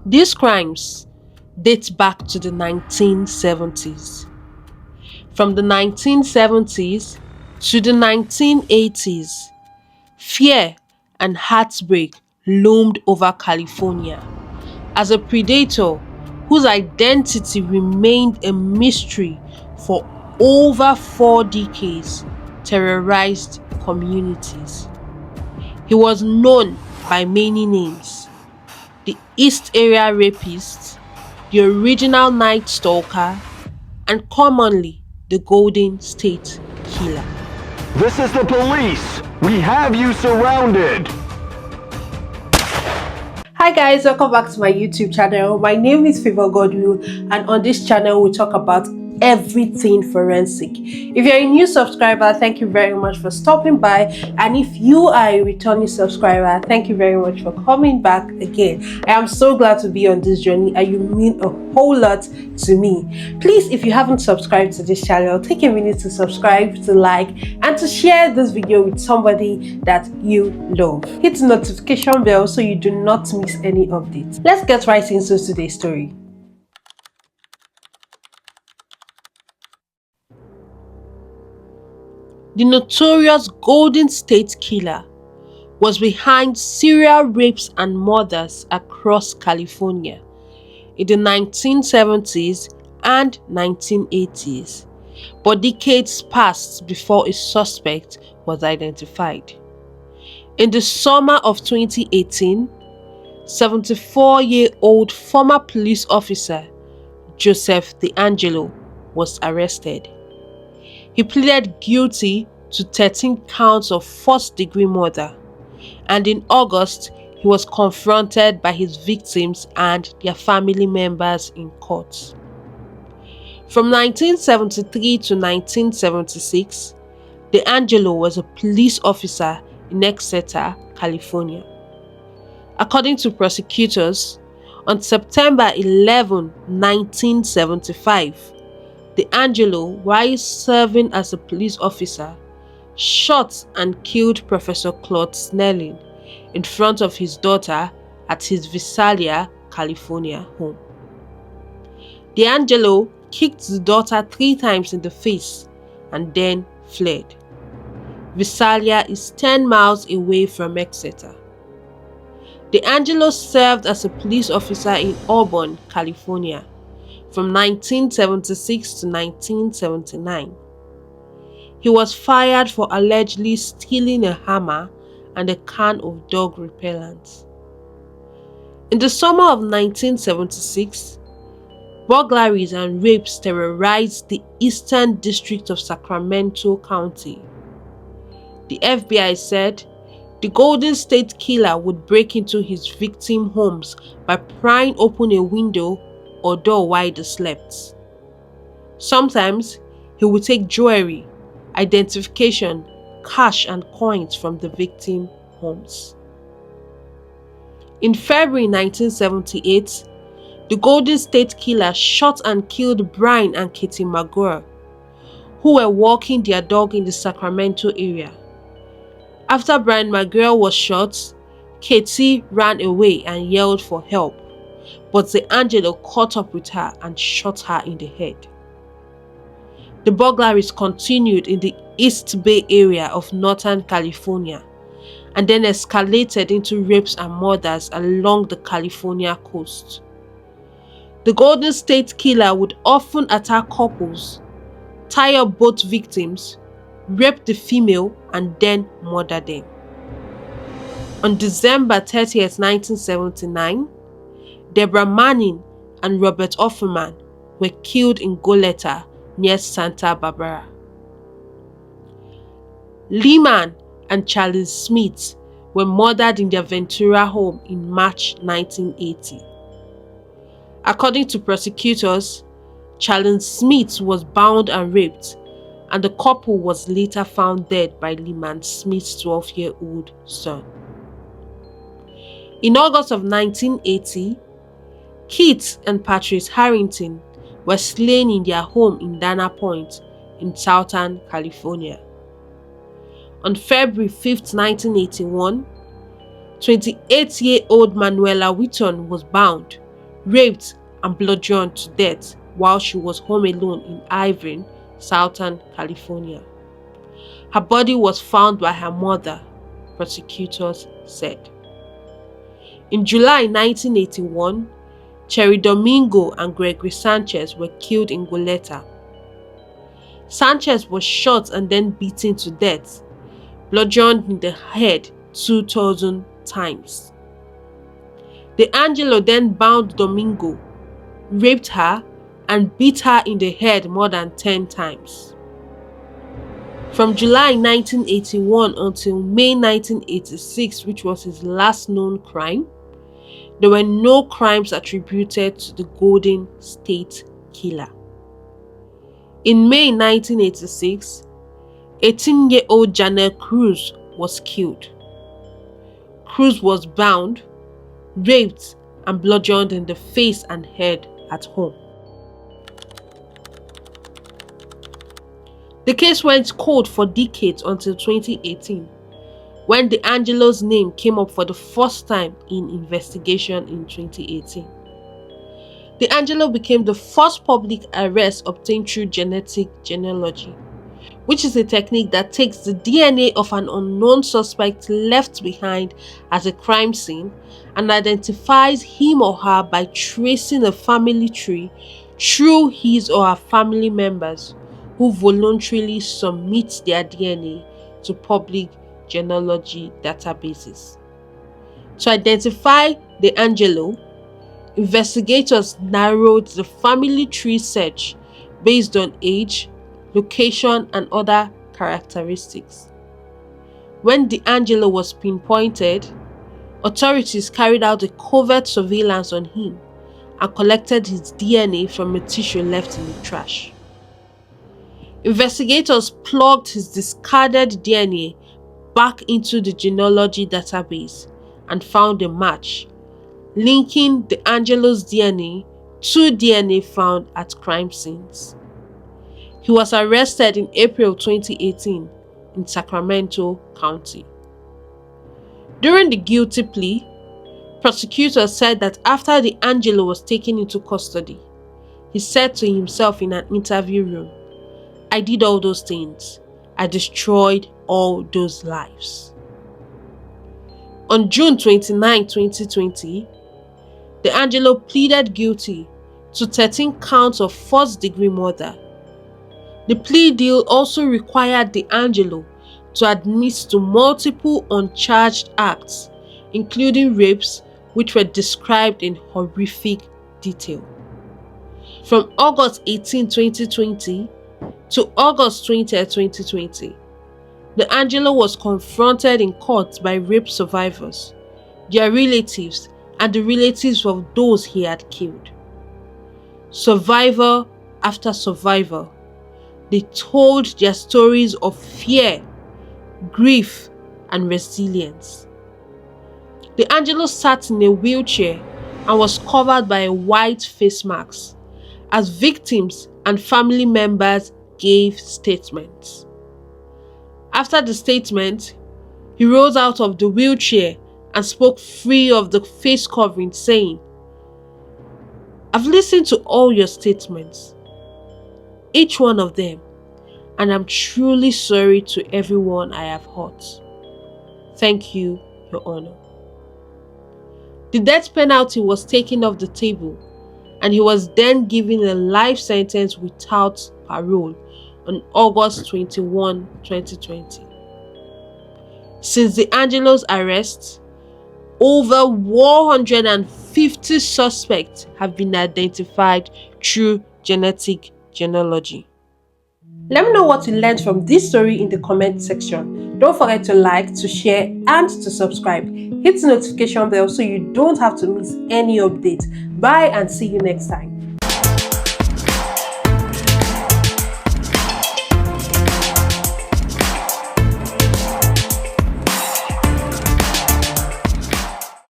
These crimes date back to the 1970s. From the 1970s to the 1980s, fear and heartbreak loomed over California as a predator whose identity remained a mystery for over 4 decades terrorized communities. He was known by many names: the East Area Rapist, the original Night Stalker, and commonly the Golden State Killer. This is the police! We have you surrounded! Hi guys, welcome back to my YouTube channel. My name is Favor Godwill, and on this channel we talk about everything forensic. If you're a new subscriber, thank you very much for stopping by, and if you are a returning subscriber, thank you very much for coming back again. I am so glad to be on this journey, and you mean a whole lot to me. Please, if you haven't subscribed to this channel, take a minute to subscribe, to like, and to share this video with somebody that you love. Hit the notification bell so you do not miss any updates. Let's get right into today's story. The notorious Golden State Killer was behind serial rapes and murders across California in the 1970s and 1980s, but decades passed before a suspect was identified. In the summer of 2018, 74-year-old former police officer James DeAngelo was arrested. He pleaded guilty to 13 counts of first-degree murder, and in August, he was confronted by his victims and their family members in court. From 1973 to 1976, DeAngelo was a police officer in Exeter, California. According to prosecutors, on September 11, 1975, DeAngelo, while serving as a police officer, shot and killed Professor Claude Snelling in front of his daughter at his Visalia, California home. DeAngelo kicked the daughter 3 times in the face and then fled. Visalia is 10 miles away from Exeter. DeAngelo served as a police officer in Auburn, California, from 1976 to 1979. He was fired for allegedly stealing a hammer and a can of dog repellent. In the summer of 1976, burglaries and rapes terrorized the Eastern District of Sacramento County. The FBI said the Golden State Killer would break into his victim homes by prying open a window or door while they slept. Sometimes he would take jewelry, identification, cash and coins from the victim homes. In February 1978, the Golden State Killer shot and killed Brian and Katie McGraw, who were walking their dog in the Sacramento area. After Brian McGraw was shot, Katie ran away and yelled for help, but DeAngelo caught up with her and shot her in the head. The burglaries continued in the East Bay area of Northern California and then escalated into rapes and murders along the California coast. The Golden State Killer would often attack couples, tie up both victims, rape the female, and then murder them. On December 30th, 1979, Deborah Manning and Robert Offerman were killed in Goleta near Santa Barbara. Lehman and Charlie Smith were murdered in their Ventura home in March 1980. According to prosecutors, Charlie Smith was bound and raped, and the couple was later found dead by Lehman Smith's 12-year-old son. In August of 1980, Keith and Patrice Harrington were slain in their home in Dana Point in Southern California. On February 5, 1981, 28-year-old Manuela Wheaton was bound, raped and bludgeoned to death while she was home alone in Irvine, Southern California. Her body was found by her mother, prosecutors said. In July 1981, Cherry Domingo and Gregory Sanchez were killed in Goleta. Sanchez was shot and then beaten to death, bludgeoned in the head 2,000 times. DeAngelo then bound Domingo, raped her, and beat her in the head more than 10 times. From July 1981 until May 1986, which was his last known crime, there were no crimes attributed to the Golden State Killer. In May 1986, 18-year-old Janelle Cruz was killed. Cruz was bound, raped, and bludgeoned in the face and head at home. The case went cold for decades until 2018, when DeAngelo's name came up for the first time in investigation in 2018. DeAngelo became the first public arrest obtained through genetic genealogy, which is a technique that takes the DNA of an unknown suspect left behind at a crime scene and identifies him or her by tracing a family tree through his or her family members who voluntarily submit their DNA to public genealogy databases. To identify DeAngelo, investigators narrowed the family tree search based on age, location, and other characteristics. When DeAngelo was pinpointed, authorities carried out a covert surveillance on him and collected his DNA from a tissue left in the trash. Investigators plugged his discarded DNA back into the genealogy database and found a match, linking DeAngelo's DNA to DNA found at crime scenes. He was arrested in April 2018 in Sacramento County. During the guilty plea, prosecutors said that after DeAngelo was taken into custody, he said to himself in an interview room, "I did all those things. I destroyed all those lives." On June 29, 2020, DeAngelo pleaded guilty to 13 counts of first-degree murder. The plea deal also required DeAngelo to admit to multiple uncharged acts, including rapes, which were described in horrific detail. From August 18, 2020 to August 20, 2020, DeAngelo was confronted in court by rape survivors, their relatives, and the relatives of those he had killed. Survivor after survivor, they told their stories of fear, grief, and resilience. DeAngelo sat in a wheelchair and was covered by a white face mask as victims and family members gave statements. After the statement, he rose out of the wheelchair and spoke free of the face covering, saying, "I've listened to all your statements, each one of them, and I'm truly sorry to everyone I have hurt. Thank you, Your Honor." The death penalty was taken off the table, and he was then given a life sentence without parole on August 21, 2020. Since DeAngelo's arrest, over 150 suspects have been identified through genetic genealogy. Let me know what you learned from this story in the comment section. Don't forget to like, to share, and to subscribe. Hit the notification bell so you don't have to miss any update. Bye and see you next time.